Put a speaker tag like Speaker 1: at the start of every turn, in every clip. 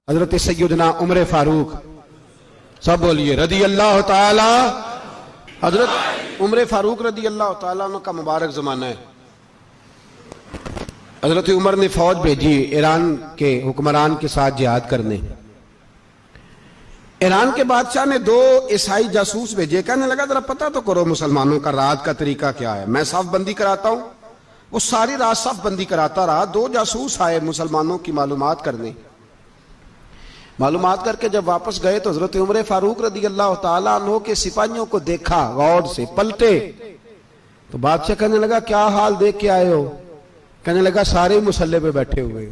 Speaker 1: हजरत सैयदना उमर फारूक, सब बोलिए रदी अल्लाह ताला। हजरत उमर फारूक रदी अल्लाह ताला का मुबारक जमाना है। हजरत उमर ने फौज भेजी ईरान के हुक्मरान के साथ जिहाद करने। ईरान के बादशाह ने 2 ईसाई जासूस भेजे। कहने लगा जरा पता तो करो मुसलमानों का रात का तरीका क्या है, मैं साफ बंदी कराता हूं। वो सारी रात साफ बंदी कराता रहा। 2 जासूस आए मुसलमानों की मालूमात करने। मालूमात करके जब वापस गए तो हजरत उमर फारूक रदी अल्लाह ताला अन्हु के सिपाहियों को देखा, गौर से पलटे। तो बादशाह कहने लगा क्या हाल देख के आए हो? कहने लगा सारे मुसल्ले पे बैठे हुए,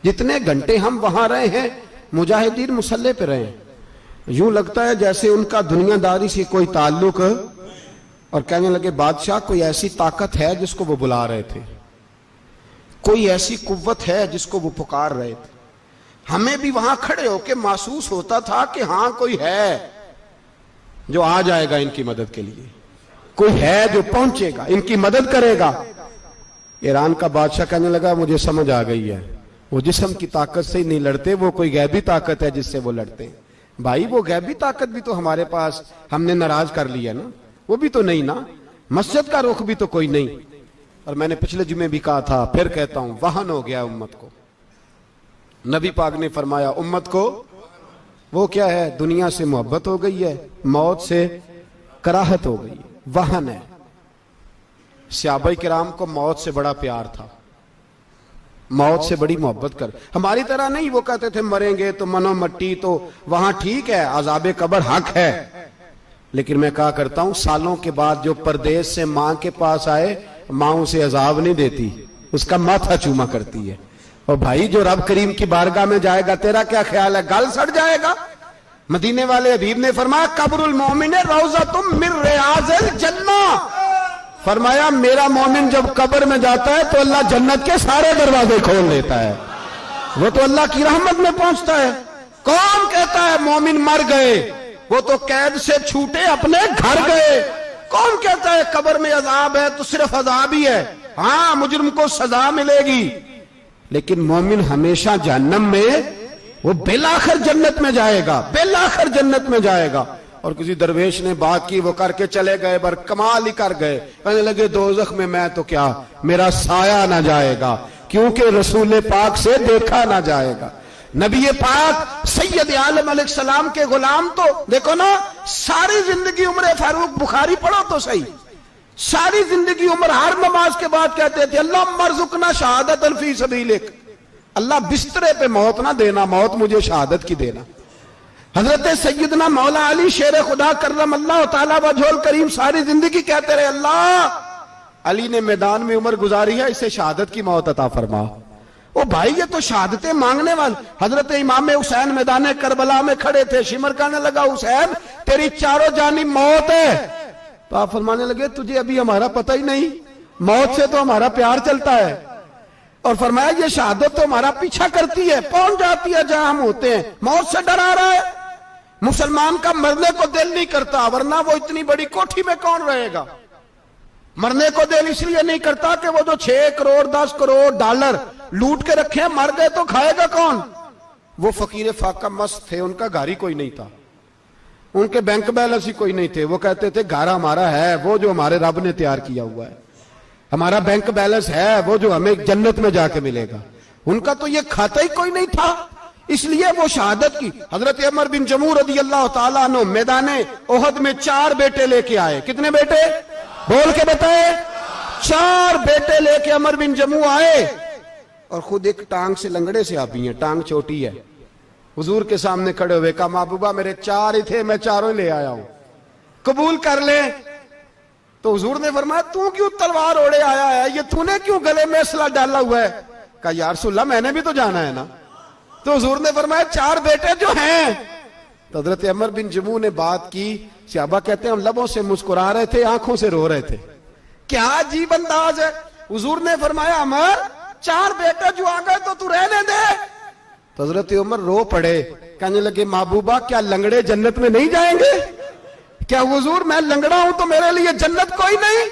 Speaker 1: जितने घंटे हम वहां रहे हैं मुजाहिदीन मुसल्ले पे रहे हैं। यूं लगता है जैसे उनका दुनियादारी से कोई ताल्लुक। और कहने लगे बादशाह कोई ऐसी ताकत है जिसको वो बुला रहे थे, कोई ऐसी कुव्वत है जिसको वो पुकार रहे थे। हमें भी वहां खड़े होकर महसूस होता था कि हां कोई है जो आ जाएगा इनकी मदद के लिए, कोई है जो पहुंचेगा इनकी मदद करेगा। ईरान का बादशाह कहने लगा मुझे समझ आ गई है, वो जिस्म की ताकत से ही नहीं लड़ते, वो कोई गैबी ताकत है जिससे वो लड़ते हैं। भाई वो गैबी ताकत भी तो हमारे पास हमने नाराज कर लिया ना, वो भी तो नहीं ना, मस्जिद का रुख भी तो कोई नहीं। और मैंने पिछले जुमे भी कहा था, फिर कहता हूं, वहन हो गया उम्मत को। नबी पाक ने फरमाया उम्मत को वो क्या है, दुनिया से मोहब्बत हो गई है, मौत से कराहत हो गई है, वहन है। सहाबा किराम को मौत से बड़ा प्यार था, मौत से बड़ी मोहब्बत कर। हमारी तरह नहीं, वो कहते थे मरेंगे तो मनो मट्टी, तो वहां ठीक है, अजाबे कब्र हक है। लेकिन मैं कहा करता हूं सालों के बाद जो परदेश से मां के पास आए, मां उसे अजाब नहीं देती, उसका माथा चूमा करती है। और भाई जो रब करीम की बारगाह में जाएगा, तेरा क्या ख्याल है, गल सड़ जाएगा? मदीने वाले हबीब ने फरमाया कब्रुल मोमिन रौज़तुम मिन रियाज़िल जन्ना। फरमाया मेरा मोमिन जब कब्र में जाता है तो अल्लाह जन्नत के सारे दरवाजे खोल लेता है, वो तो अल्लाह की रहमत में पहुंचता है। कौन कहता है मोमिन मर गए, वो तो कैद से छूटे अपने घर गए। कौन कहता है कब्र में अजाब है तो सिर्फ अजाब ही है, हाँ मुजरिम को सजा मिलेगी, लेकिन मोमिन हमेशा जहन्नम में, वो बेलाखिर जन्नत में जाएगा, बेलाखिर जन्नत में जाएगा। और किसी दरवेश ने बात की, वो करके चले गए, पर कमाल ही कर गए। कहने लगे दोज़ख में मैं तो क्या, मेरा साया ना जाएगा, क्योंकि रसूल पाक से देखा ना जाएगा। नबी पाक सैयद आलम अलैहिस्सलाम के गुलाम तो देखो ना, सारी जिंदगी उमर फारूक, बुखारी पढ़ो तो सही, सारी जिंदगी उम्र हर नमाज के बाद कहते थे अल्लाह मरजुकना शहादतन फी सबीलिक, अल्लाह बिस्तरे पे मौत ना देना, मौत मुझे शहादत की देना। हजरत सैयदना मौला अली शेर खुदा करम अल्लाह ताला वजहुल करीम सारी जिंदगी कहते रहे अल्लाह अली ने मैदान में उम्र गुजारी है, इसे शहादत की मौत अता फरमा। ओ भाई ये तो शहादतें मांगने वाले। हजरत इमाम हुसैन मैदान करबला में खड़े थे, शिमर कहने लगा हुसैन तेरी चारों जानी मौत है। तो आप फरमाने लगे तुझे अभी हमारा पता ही नहीं, मौत से तो हमारा प्यार चलता है। और फरमाया ये शहादत तो हमारा पीछा करती है, पहुंच जाती है जहां हम होते हैं, मौत से डरा रहा है। मुसलमान का मरने को दिल नहीं करता, वरना वो इतनी बड़ी कोठी में कौन रहेगा। मरने को दिल इसलिए नहीं करता कि वो जो 6 करोड़ 10 करोड़ डॉलर लूट के रखे, मर गए तो खाएगा कौन। वो फकीर फाका मस्त थे, उनका घर ही कोई नहीं था, उनके बैंक बैलेंस ही कोई नहीं थे। वो कहते थे घर हमारा है वो जो हमारे रब ने तैयार किया हुआ है, हमारा बैंक बैलेंस है वो जो हमें जन्नत में जाके मिलेगा। उनका तो ये खाता ही कोई नहीं था, इसलिए वो शहादत की। हजरत उमर बिन जमू रदी अल्लाह ताला अन्हु मैदाने ओहद में 4 बेटे लेके आए। कितने बेटे बोल के बताए? 4 बेटे लेके उमर बिन जमू आए, और खुद एक टांग से लंगड़े से आप भी हैं, टांग छोटी है। हुजूर के सामने खड़े हुए कहा महबूबा मेरे 4 ही थे, मैं 4 ही ले आया हूं, कबूल कर ले। तो हुजूर ने फरमाया तू क्यों तलवार ओढ़े आया है, ये तूने क्यों गले में असला डाला हुआ है? कहा यार रसूलल्लाह मैंने भी तो जाना है ना। तो हुजूर ने फरमाया 4 बेटे जो हैं। तो हजरत उमर बिन जमू ने बात की, सहाबा कहते हैं हम लबों से मुस्कुरा रहे थे, आंखों से रो रहे थे, क्या अजीब अंदाज है। हुजूर ने फरमाया उमर 4 बेटे जो आ गए तो तू रहने दे। तो हजरत उमर रो पड़े, कहने लगे महबूबा क्या लंगड़े जन्नत में नहीं जाएंगे? क्या हुजूर मैं लंगड़ा हूं तो मेरे लिए जन्नत कोई नहीं?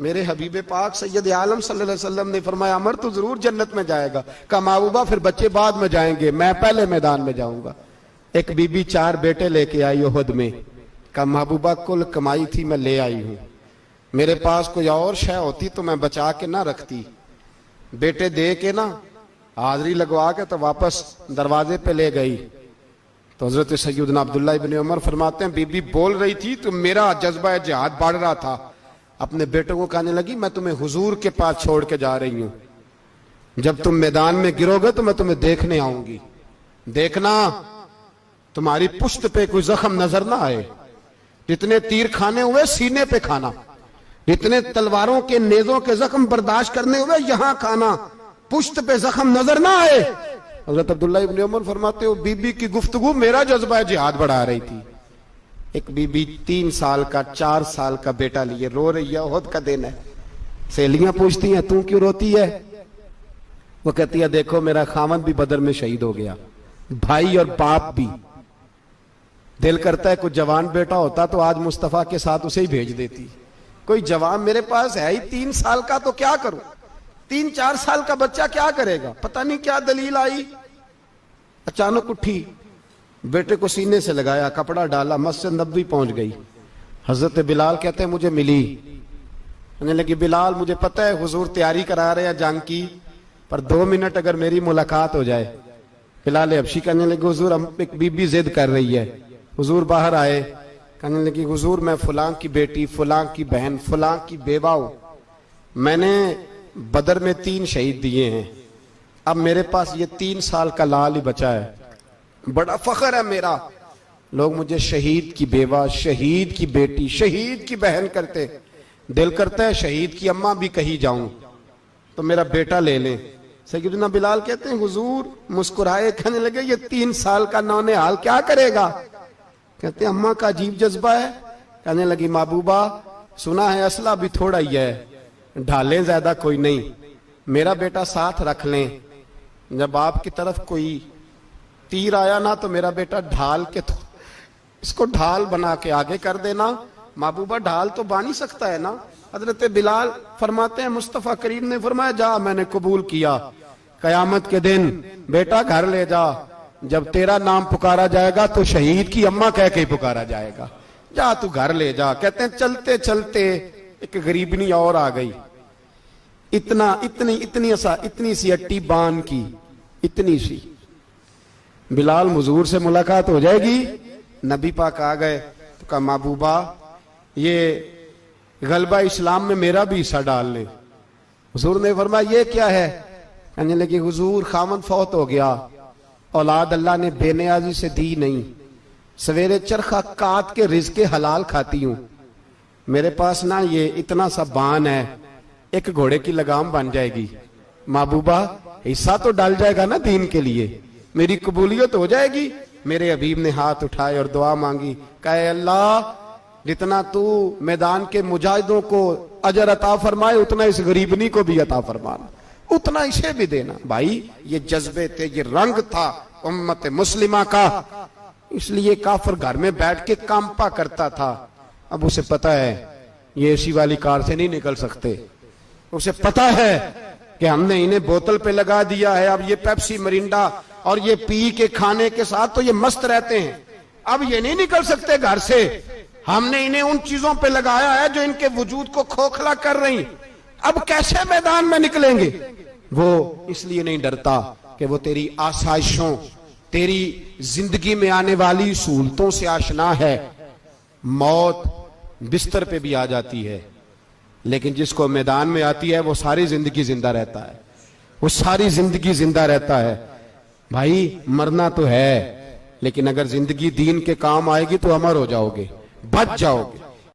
Speaker 1: मेरे हबीब पाक सैयद आलम सल्लल्लाहु अलैहि वसल्लम ने फरमाया अमर तो जरूर जन्नत में जाएगा। कहा महबूबा फिर बच्चे बाद में जाएंगे, मैं पहले मैदान में जाऊंगा। एक बीबी 4 बेटे लेके आई उहद में। कहा महबूबा कुल कमाई थी मैं ले आई हूं, मेरे पास कोई और शय होती तो मैं बचा के ना रखती। बेटे दे के ना हाजरी लगवा के तो वापस दरवाजे पे ले गई। तो हजरत सैयदना अब्दुल्लाह इब्न उमर फरमाते हैं बीबी बोल रही थी तो मेरा जज्बा जिहाद बढ़ रहा था। अपने बेटों को कहने लगी मैं तुम्हें हुजूर के पास छोड़ के जा रही हूं, जब तुम मैदान में गिरोगे तो मैं तुम्हें देखने आऊंगी, देखना तुम्हारी पुश्त पे कोई जख्म नजर ना आए। जितने तीर खाने हुए सीने पे खाना, जितने तलवारों के नेजों के जख्म बर्दाश्त करने हुए यहां खाना, पुश्त पे जख्म नजर ना आए। हजरत अब्दुल्ला इब्न उमर फरमाते हो बीबी की गुफ्तगू मेरा जज्बा जिहाद बढ़ा रही थी। एक बीबी 3 साल का 4 साल का बेटा लिए रो रही है, ओहद का दिन है। सहेलियां पूछती हैं तू क्यों रोती है? वो कहती है देखो मेरा खामद भी बदर में शहीद हो गया, भाई और बाप भी। दिल करता है कोई जवान बेटा होता तो आज मुस्तफा के साथ उसे ही भेज देती। कोई जवान मेरे पास है ही 3 साल का, तो क्या करूं? 3-4 साल का बच्चा क्या करेगा? पता नहीं क्या दलील आई, अचानक उठी, बेटे को सीने से लगाया, कपड़ा डाला, मस्जिद नबवी पहुंच गई। हजरत बिलाल कहते हैं मुझे मिली, कहने लगी बिलाल मुझे पता है हुजूर तैयारी करा रहे हैं जंग की, पर 2 मिनट अगर मेरी मुलाकात हो जाए। बिलाल हबशी कहने लगे हुजूर हम एक बीबी जिद कर रही है। हुजूर बाहर आए, कहने लगी हुजूर मैं फलां की बेटी, फलां की बहन, फलां की बेवा हूं, मैंने बदर में 3 शहीद दिए हैं, अब मेरे पास ये 3 साल का लाल ही बचा है, बड़ा फख्र है मेरा, लोग मुझे शहीद की बेवा, शहीद की बेटी, शहीद की बहन करते, दिल करता है शहीद की अम्मा भी कही जाऊं तो मेरा बेटा ले लें। सैयदना बिलाल कहते हैं हुजूर मुस्कुराए, कहने लगे ये 3 साल का नौनिहाल क्या करेगा? कहते हैं अम्मा का अजीब जज्बा है। कहने लगी महबूबा सुना है असला भी थोड़ा ही है, ढालें ज्यादा कोई नहीं, मेरा बेटा साथ रख लें, जब आपकी तरफ कोई तीर आया ना तो मेरा बेटा ढाल के तो इसको ढाल बना के आगे कर देना। महबूबा ढाल तो बांध ही सकता है ना। हजरत बिलाल फरमाते हैं मुस्तफा करीम ने फरमाया जा मैंने कबूल किया, कयामत के दिन बेटा घर ले जा, जब तेरा नाम पुकारा जाएगा तो शहीद की अम्मा कह के ही पुकारा जाएगा, जा तू घर ले जा। कहते हैं चलते चलते एक गरीबनी और आ गई, इतनी सी अट्टी बान की, इतनी सी। बिलाल हुजूर से मुलाकात हो जाएगी, नबी पाक आ गए तो कहा महबूबा ये गलबा इस्लाम में मेरा भी हिस्सा डाल ले। हुजूर ने फरमाया ये क्या है? कहने लगी हुजूर खामद फौत हो गया, औलाद अल्लाह ने बेनियाजी से दी नहीं, सवेरे चरखा काट के रिज़्क़े हलाल खाती हूं, मेरे पास ना ये इतना सा बान है, एक घोड़े की लगाम बन जाएगी, महबूबा हिस्सा तो डाल जाएगा ना दीन के लिए, मेरी कबूलियत हो जाएगी। मेरे हबीब ने हाथ उठाए और दुआ मांगी, कहे अल्लाह जितना तू मैदान के मुजाहिदों को अजर अता फरमाए उतना इस गरीबनी को भी अता फरमाना, उतना इसे भी देना। भाई ये जज्बे थे, ये रंग था उम्मत मुस्लिमा का, इसलिए काफिर घर में बैठ के कांपा करता था। अब उसे पता है ये एसी वाली कार से नहीं निकल सकते, उसे पता है कि हमने इन्हें बोतल पे लगा दिया है, अब ये पेप्सी मरिंडा और ये पी के खाने के साथ तो ये मस्त रहते हैं, अब ये नहीं निकल सकते घर से, हमने इन्हें उन चीजों पे लगाया है जो इनके वजूद को खोखला कर रही, अब कैसे मैदान में निकलेंगे? वो इसलिए नहीं डरता कि वो तेरी आसाइशों, तेरी जिंदगी में आने वाली सहूलतों से आशना है। मौत बिस्तर पे भी आ जाती है, लेकिन जिसको मैदान में आती है वो सारी जिंदगी जिंदा रहता है, वो सारी जिंदगी जिंदा रहता है। भाई मरना तो है, लेकिन अगर जिंदगी दीन के काम आएगी तो अमर हो जाओगे, बच जाओगे।